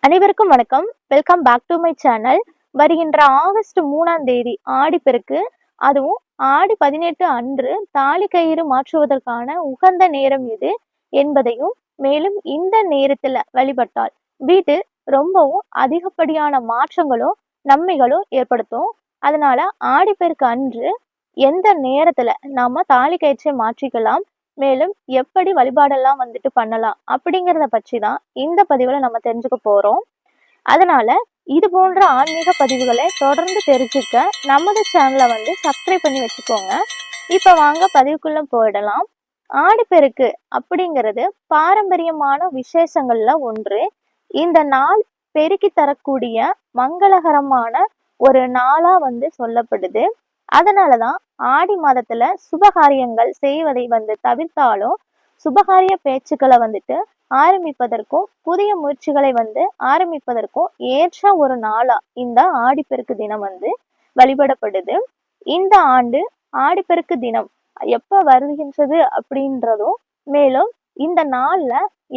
அனைவருக்கும் வணக்கம். Welcome back to my channel. வருகின்ற ஆகஸ்ட் 3ஆம் தேதி ஆடிப்பெருக்கு, அதுவும் ஆடி 18 அன்று தாலி கயிறு மாற்றுவதற்கான உகந்த நேரம் எது என்பதையும், மேலும் இந்த நேரத்துல வழிபட்டால் வீட்டில் ரொம்பவும் அதிகப்படியான மாற்றங்களும் நன்மைகளும் ஏற்படுத்தும். அதனால ஆடிப்பெருக்கு அன்று எந்த நேரத்துல நாம தாலி கயிற்றை மாற்றிக்கலாம், மேலும் எப்படி வழிபாடெல்லாம் பண்ணலாம் அப்படிங்கிறத பற்றி தான் இந்த பதிவுல நம்ம தெரிஞ்சுக்க போறோம். அதனால இது போன்ற ஆன்மீக பதிவுகளை தொடர்ந்து தெரிஞ்சுக்க நமது சேனலை சப்ஸ்கிரைப் பண்ணி வச்சுக்கோங்க. இப்ப வாங்க பதிவுக்குள்ள போயிடலாம். ஆடிப்பெருக்கு அப்படிங்கிறது பாரம்பரியமான விசேஷங்கள்ல ஒன்று. இந்த நாள் பெருக்கி தரக்கூடிய மங்களகரமான ஒரு நாளா சொல்லப்படுது. அதனாலதான் ஆடி மாதத்துல சுபகாரியங்கள் செய்வதை தவிர்த்தாலும் சுபகாரிய பேச்சுக்களை ஆரம்பிப்பதற்கும் புதிய முயற்சிகளை ஆரம்பிப்பதற்கும் ஏற்ற ஒரு நாளா இந்த ஆடிப்பெருக்கு தினம் வழிபடப்படுது. இந்த ஆண்டு ஆடிப்பெருக்கு தினம் எப்ப வருகின்றது அப்படின்றதும், மேலும் இந்த நாள்ல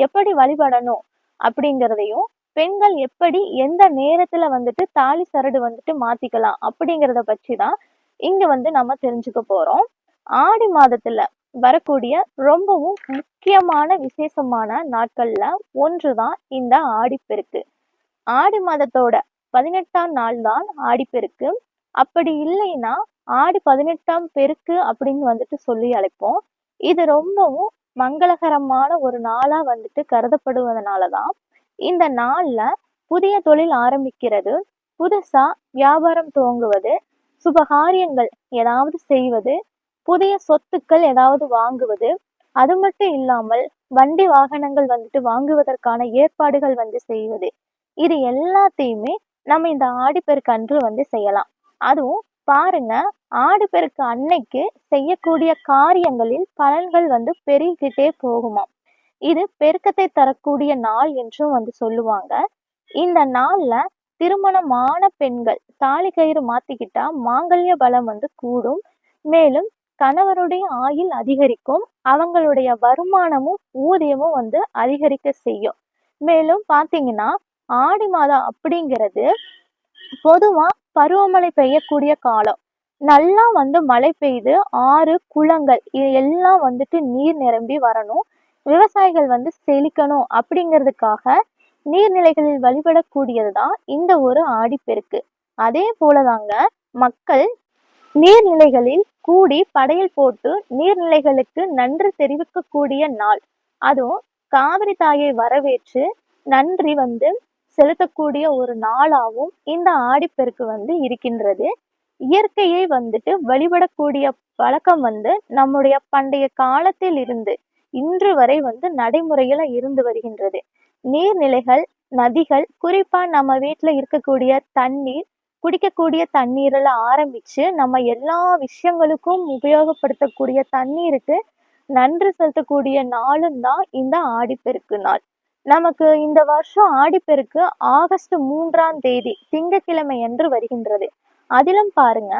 எப்படி வழிபடணும் அப்படிங்கிறதையும், பெண்கள் எப்படி எந்த நேரத்துல தாலி சரடு மாத்திக்கலாம் அப்படிங்கிறத பற்றி தான் இங்க நம்ம தெரிஞ்சுக்க போறோம். ஆடி மாதத்துல வரக்கூடிய ரொம்பவும் முக்கியமான விசேஷமான நாட்கள்ல ஒன்றுதான் இந்த ஆடிப்பெருக்கு. ஆடி மாதத்தோட 18ஆம் நாள் தான் ஆடிப்பெருக்கு. அப்படி இல்லைன்னா ஆடி 18ஆம் பெருக்கு அப்படின்னு சொல்லி அழைப்போம். இது ரொம்பவும் மங்களகரமான ஒரு நாளா கருதப்படுவதனாலதான் இந்த நாள்ல புதிய தொழில் ஆரம்பிக்கிறது, புதுசா வியாபாரம் துவங்குவது, சுபகாரியங்கள் ஏதாவது செய்வது, புதிய சொத்துக்கள் ஏதாவது வாங்குவது, அது மட்டும் இல்லாமல் வண்டி வாகனங்கள் வாங்குவதற்கான ஏற்பாடுகள் செய்வது, இது எல்லாத்தையுமே நம்ம இந்த ஆடிப்பெருக்கு அன்று செய்யலாம். அதுவும் பாருங்க, ஆடிப்பெருக்கு அன்னைக்கு செய்யக்கூடிய காரியங்களில் பலன்கள் பெருகிக்கிட்டே போகுமாம். இது பெருக்கத்தை தரக்கூடிய நாள் என்றும் சொல்லுவாங்க. இந்த நாள்ல திருமணமான பெண்கள் தாலி கயிறு மாத்திக்கிட்டா மாங்கல்ய பலம் கூடும். மேலும் கணவருடைய ஆயுள் அதிகரிக்கும், அவங்களுடைய வருமானமும் ஊதியமும் அதிகரிக்க செய்யும். மேலும் பாத்தீங்கன்னா ஆடி மாதம் அப்படிங்கிறது பொதுவா பருவமழை பெய்யக்கூடிய காலம். நல்லா மழை பெய்து ஆறு குளங்கள் இது எல்லாம் நீர் நிரம்பி வரணும், விவசாயிகள் செழிக்கணும் அப்படிங்கிறதுக்காக நீர்நிலைகளில் வழிபடக்கூடியதுதான் இந்த ஒரு ஆடிப்பெருக்கு. அதே போலதாங்க மக்கள் நீர்நிலைகளில் கூடி படையல் போட்டு நீர்நிலைகளுக்கு நன்றி தெரிவிக்கக்கூடிய நாள். அதுவும் காவிரி தாயை வரவேற்று நன்றி செலுத்தக்கூடிய ஒரு நாளாகவும் இந்த ஆடிப்பெருக்கு இருக்கின்றது. இயற்கையை வழிபடக்கூடிய பழக்கம் நம்முடைய பண்டைய காலத்தில் இருந்து இன்று வரை நடைமுறையில இருந்து வருகின்றது. நீர்நிலைகள், நதிகள், குறிப்பா நம்ம வீட்டுல இருக்கக்கூடிய தண்ணீர், குடிக்கக்கூடிய தண்ணீர்ல ஆரம்பிச்சு நம்ம எல்லா விஷயங்களுக்கும் உபயோகப்படுத்தக்கூடிய தண்ணீருக்கு நன்றி செலுத்தக்கூடிய நாளும் தான் இந்த ஆடிப்பெருக்கு நாள். நமக்கு இந்த வருஷம் ஆடிப்பெருக்கு ஆகஸ்ட் 3ஆம் தேதி திங்கட்கிழமை என்று வருகின்றது. அதிலும் பாருங்க,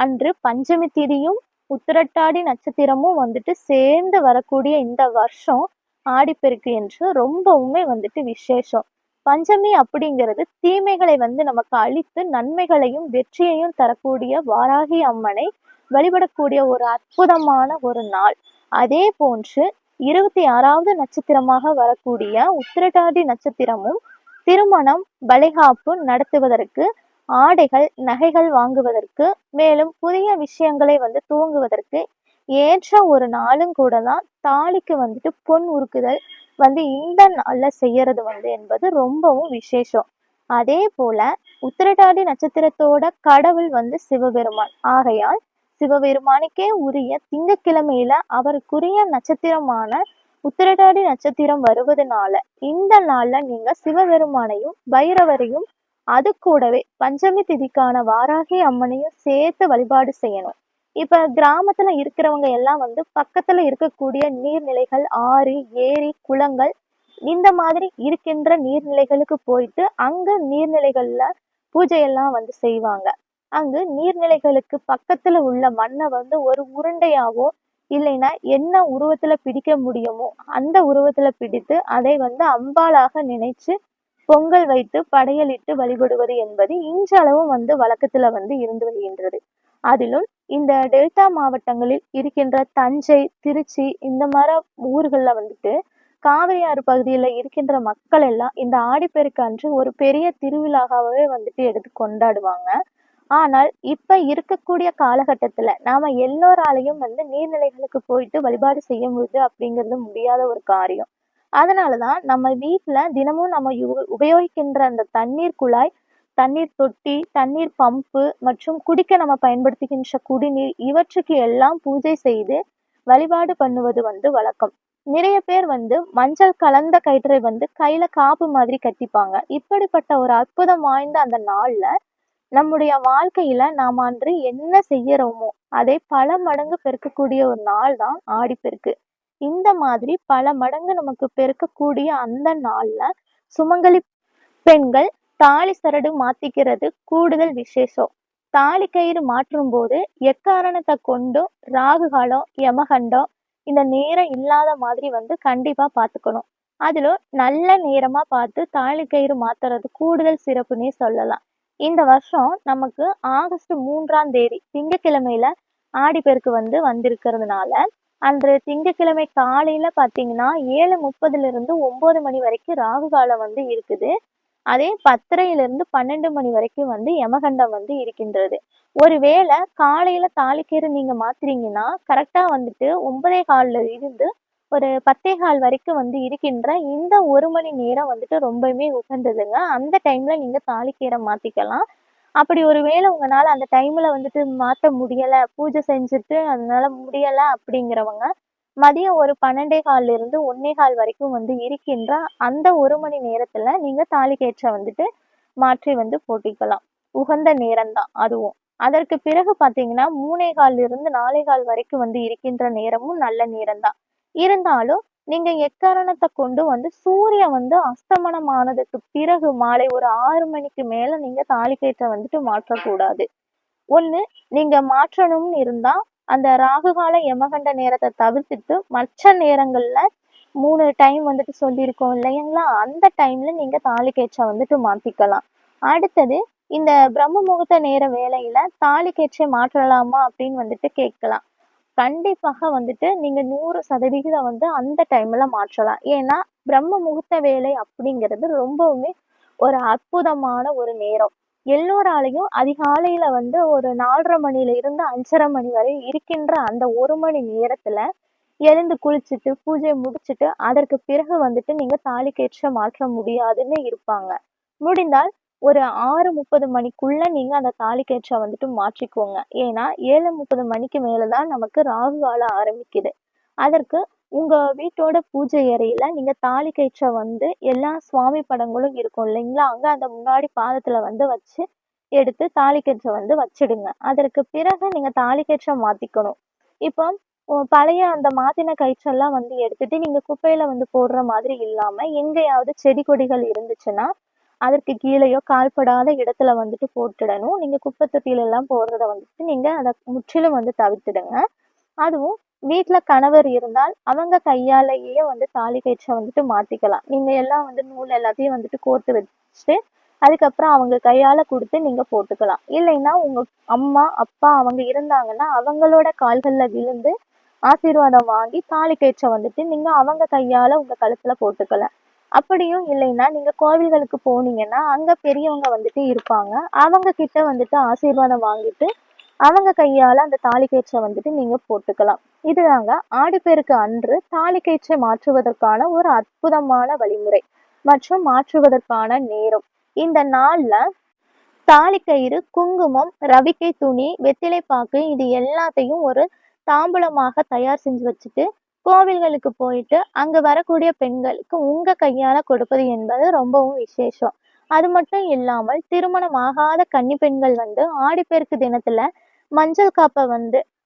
அன்று பஞ்சமி திதியும் உத்திரட்டாதி நட்சத்திரமும் சேர்ந்து வரக்கூடிய இந்த வருஷம் ஆடிப்பெருக்கு என்று ரொம்பவுமே விசேஷம். பஞ்சமி அப்படிங்கிறது தீமைகளை நமக்கு அழித்து நன்மைகளையும் வெற்றியையும் தரக்கூடிய வாராகி அம்மனை வழிபடக்கூடிய ஒரு அற்புதமான ஒரு நாள். அதே போன்று 26வது நட்சத்திரமாக வரக்கூடிய உத்திரட்டாதி நட்சத்திரமும் திருமணம், வளைகாப்பு நடத்துவதற்கு, ஆடைகள், நகைகள் வாங்குவதற்கு, மேலும் புதிய விஷயங்களை துவங்குவதற்கு ஏற்ற ஒரு நாளும் கூட தான். தாலிக்கு பொன் உருக்குதல் இந்த நாள்ல செய்யறது என்பது ரொம்பவும் விசேஷம். அதே போல உத்திரட்டாதி நட்சத்திரத்தோட கடவுள் சிவபெருமான் ஆகையால் சிவபெருமானுக்கே உரிய திங்கட்கிழமையில அவருக்குரிய நட்சத்திரமான உத்திரட்டாதி நட்சத்திரம் வருவதனால இந்த நாள்ல நீங்க சிவபெருமானையும் பைரவரையும் அது கூடவே பஞ்சமி திதிக்கான வாராகி அம்மனையும் சேர்த்து வழிபாடு செய்யணும். இப்ப கிராமத்துல இருக்கிறவங்க எல்லாம் பக்கத்துல இருக்கக்கூடிய நீர்நிலைகள், ஆறு, ஏரி, குளங்கள் இந்த மாதிரி இருக்கின்ற நீர்நிலைகளுக்கு போயிட்டு அங்க நீர்நிலைகள்ல பூஜையெல்லாம் செய்வாங்க. அங்கு நீர்நிலைகளுக்கு பக்கத்துல உள்ள மண்ணை ஒரு உருண்டையாவோ இல்லைன்னா என்ன உருவத்துல பிடிக்க முடியுமோ அந்த உருவத்துல பிடித்து அதை அம்பாளாக நினைச்சு பொங்கல் வைத்து படையலிட்டு வழிபடுவது என்பது இன்றளவும் வழக்கத்துல இருந்து வருகின்றது. அதிலும் இந்த டெல்டா மாவட்டங்களில் இருக்கின்ற தஞ்சை, திருச்சி இந்த மாரி ஊர்கள்ல காவிரி ஆறு பகுதியில இருக்கின்ற மக்கள் எல்லாம் இந்த ஆடிப்பெருக்கு அன்று ஒரு பெரிய திருவிழாவாவே எடுத்து கொண்டாடுவாங்க. ஆனால் இப்ப இருக்கக்கூடிய காலகட்டத்துல நாம எல்லோராலையும் நீர்நிலைகளுக்கு போயிட்டு வழிபாடு செய்ய முடியுது அப்படிங்கிறது முடியாத ஒரு காரியம். அதனாலதான் நம்ம வீட்ல தினமும் நம்ம உபயோகிக்கின்ற அந்த தண்ணீர் குழாய், தண்ணீர் தொட்டி, தண்ணீர் பம்பு மற்றும் குடிக்க நம்ம பயன்படுத்துகின்ற குடிநீர் இவற்றுக்கு எல்லாம் பூஜை செய்து வழிபாடு பண்ணுவது வழக்கம். நிறைய பேர் மஞ்சள் கலந்த கயிற்றை கையில காப்பு மாதிரி கட்டிப்பாங்க. இப்படிப்பட்ட ஒரு அற்புதம் வாய்ந்த அந்த நாள்ல நம்முடைய வாழ்க்கையில நாம அன்று என்ன செய்யறோமோ அதை பல மடங்கு பெருக்கக்கூடிய ஒரு நாள் தான் ஆடிப்பெருக்கு. இந்த மாதிரி பல மடங்கு நமக்கு பெருக்கக்கூடிய அந்த நாள்ல சுமங்கலி பெண்கள் தாலி சரடு மாத்திக்கிறது கூடுதல் விசேஷம். தாலி கயிறு மாற்றும் போது எக்காரணத்தை கொண்டும் ராகு காலம், யமகண்டம் இந்த நேரம் இல்லாத மாதிரி கண்டிப்பா பாத்துக்கணும். அதிலும் நல்ல நேரமா பார்த்து தாலி கயிறு மாத்துறது கூடுதல் சிறப்புன்னே சொல்லலாம். இந்த வருஷம் நமக்கு ஆகஸ்ட் 3ஆம் தேதி திங்கட்கிழமையில ஆடிப்பெருக்கு வந்திருக்கிறதுனால அன்று திங்கட்கிழமை காலையில பாத்தீங்கன்னா 7:30 இருந்து 9 மணி வரைக்கும் ராகு காலம் இருக்குது. அதே 10:30 இருந்து 12 மணி வரைக்கும் யமகண்டம் இருக்கின்றது. ஒருவேளை காலையில தாலிக்கயிறு நீங்க மாத்துறீங்கன்னா கரெக்டா 9:15 இருந்து ஒரு 10:15 வரைக்கும் இருக்கின்ற இந்த 1 மணி நேரம் ரொம்பவுமே உகந்ததுங்க. அந்த டைம்ல நீங்க தாலிக்கயிறை மாத்திக்கலாம். அப்படி ஒருவேளை உங்களால அந்த டைம்ல மாத்த முடியல, பூஜை செஞ்சுட்டு அதனால முடியல அப்படிங்கிறவங்க மதியம் ஒரு 12:15 இருந்து 1:15 வரைக்கும் இருக்கின்ற அந்த 1 மணி நேரத்துல நீங்க தாலிக்கயிற்றை மாற்றி போட்டுக்கலாம். உகந்த நேரம்தான் அதுவும். அதற்கு பிறகு பாத்தீங்கன்னா 3:15 இருந்து 4:15 வரைக்கும் இருக்கின்ற நேரமும் நல்ல நேரம்தான். இருந்தாலும் நீங்க எக்காரணத்தை கொண்டு சூரியன் அஸ்தமனம் ஆனதுக்கு பிறகு மாலை ஒரு 6 மணிக்கு மேல நீங்க தாலிக்கயிற்றை மாற்றக்கூடாது. ஒண்ணு நீங்க மாற்றணும்னு இருந்தா அந்த ராகுகால யமகண்ட நேரத்தை தவிர்த்துட்டு மற்ற நேரங்கள்ல 3 டைம் சொல்லியிருக்கோம் இல்லைங்களா, அந்த டைம்ல நீங்க தாலிக்கயிற்றை மாத்திக்கலாம். அடுத்தது இந்த பிரம்ம முகூர்த்த நேர வேலையில தாலிக்கயிற்றை மாற்றலாமா அப்படின்னு கேட்கலாம். கண்டிப்பாக நீங்க 100% அந்த டைம்ல மாற்றலாம். ஏன்னா பிரம்ம முகூர்த்த வேலை அப்படிங்கிறது ரொம்பவுமே ஒரு அற்புதமான ஒரு நேரம். எல்லோராலையும் அதிகாலையில ஒரு 4:30 மணில இருந்து 5:30 மணி வரை இருக்கின்ற அந்த 1 மணி நேரத்துல எழுந்து குளிச்சுட்டு பூஜையை முடிச்சுட்டு அதற்கு பிறகு நீங்க தாலிக்கயிற்றை மாற்ற முடியாதுன்னு இருப்பாங்க. முடிந்தால் ஒரு 6:30 மணிக்குள்ள நீங்க அந்த தாலிக்கயிற்றை மாற்றிக்கோங்க. ஏன்னா 7:30 மணிக்கு மேலதான் நமக்கு ராகு காலம் ஆரம்பிக்குது. அதற்கு உங்க வீட்டோட பூஜை அறையில நீங்க தாலிக்கயிற்றை எல்லா சுவாமி படங்களும் இருக்கும் இல்லைங்களா, அங்க அந்த முன்னாடி பாதத்துல வச்சு எடுத்து தாலிக்கயிற்றை வச்சிடுங்க. அதற்கு பிறகு நீங்க தாலிக்கயிற்றை மாத்திக்கணும். இப்போ பழைய அந்த மாத்தின கயிற்றெல்லாம் எடுத்துட்டு நீங்க குப்பையில போடுற மாதிரி இல்லாம எங்கேயாவது செடி கொடிகள் இருந்துச்சுன்னா அதற்கு கீழேயோ கால்படாத இடத்துல போட்டுடணும். நீங்க குப்பை தொட்டியில எல்லாம் போடுறத நீங்க அதை முற்றிலும் தவிர்த்துடுங்க. அதுவும் வீட்டுல கணவர் இருந்தால் அவங்க கையாலேயே தாலிக்கயிற்றை மாத்திக்கலாம். நீங்க எல்லாம் நூல் எல்லாத்தையும் கோர்த்து வச்சுட்டு அதுக்கப்புறம் அவங்க கையால கொடுத்து நீங்க போட்டுக்கலாம். இல்லைன்னா உங்க அம்மா அப்பா அவங்க இருந்தாங்கன்னா அவங்களோட கால்கள்ல விழுந்து ஆசீர்வாதம் வாங்கி தாலிக்கயிற்றை நீங்க அவங்க கையால உங்க கழுத்துல போட்டுக்கலாம். அப்படியும் இல்லைன்னா நீங்க கோவில்களுக்கு போனீங்கன்னா அங்க பெரியவங்க இருப்பாங்க. அவங்க கிட்ட ஆசீர்வாதம் வாங்கிட்டு அவங்க கையால அந்த தாலிக்கயிற்றை நீங்க போட்டுக்கலாம். இதுதாங்க ஆடிப்பெருக்கு அன்று தாலிக்கயிற்றை மாற்றுவதற்கான ஒரு அற்புதமான வழிமுறை மற்றும் மாற்றுவதற்கான நேரம். இந்த நாள்ல தாலிக்கயிறு, குங்குமம், ரவிக்கை துணி, வெத்திலைப்பாக்கு இது எல்லாத்தையும் ஒரு தாம்பூலமாக தயார் செஞ்சு வச்சுட்டு கோவில்களுக்கு போயிட்டு அங்க வரக்கூடிய பெண்களுக்கு உங்க கையால கொடுப்பது என்பது ரொம்பவும் விசேஷம். அது மட்டும் இல்லாமல் திருமணம் ஆகாத கன்னி பெண்கள் ஆடிப்பெருக்கு தினத்துல மஞ்சள் காப்பை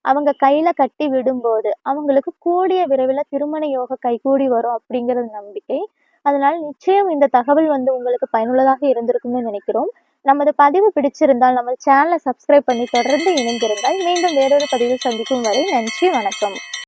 அவங்க கையில கட்டி விடும்போது அவங்களுக்கு கூடிய விரைவில் திருமண யோக கைகூடி வரும் அப்படிங்கிறது நம்பிக்கை. அதனால நிச்சயம் இந்த தகவல் உங்களுக்கு பயனுள்ளதாக இருந்திருக்கும்னு நினைக்கிறோம். நமது பதிவு பிடிச்சிருந்தால் நம்ம சேனலை சப்ஸ்கிரைப் பண்ணி தொடர்ந்து இணைந்திருந்தால் மீண்டும் வேறொரு பதிவில் சந்திக்கும் வரை நன்றி, வணக்கம்.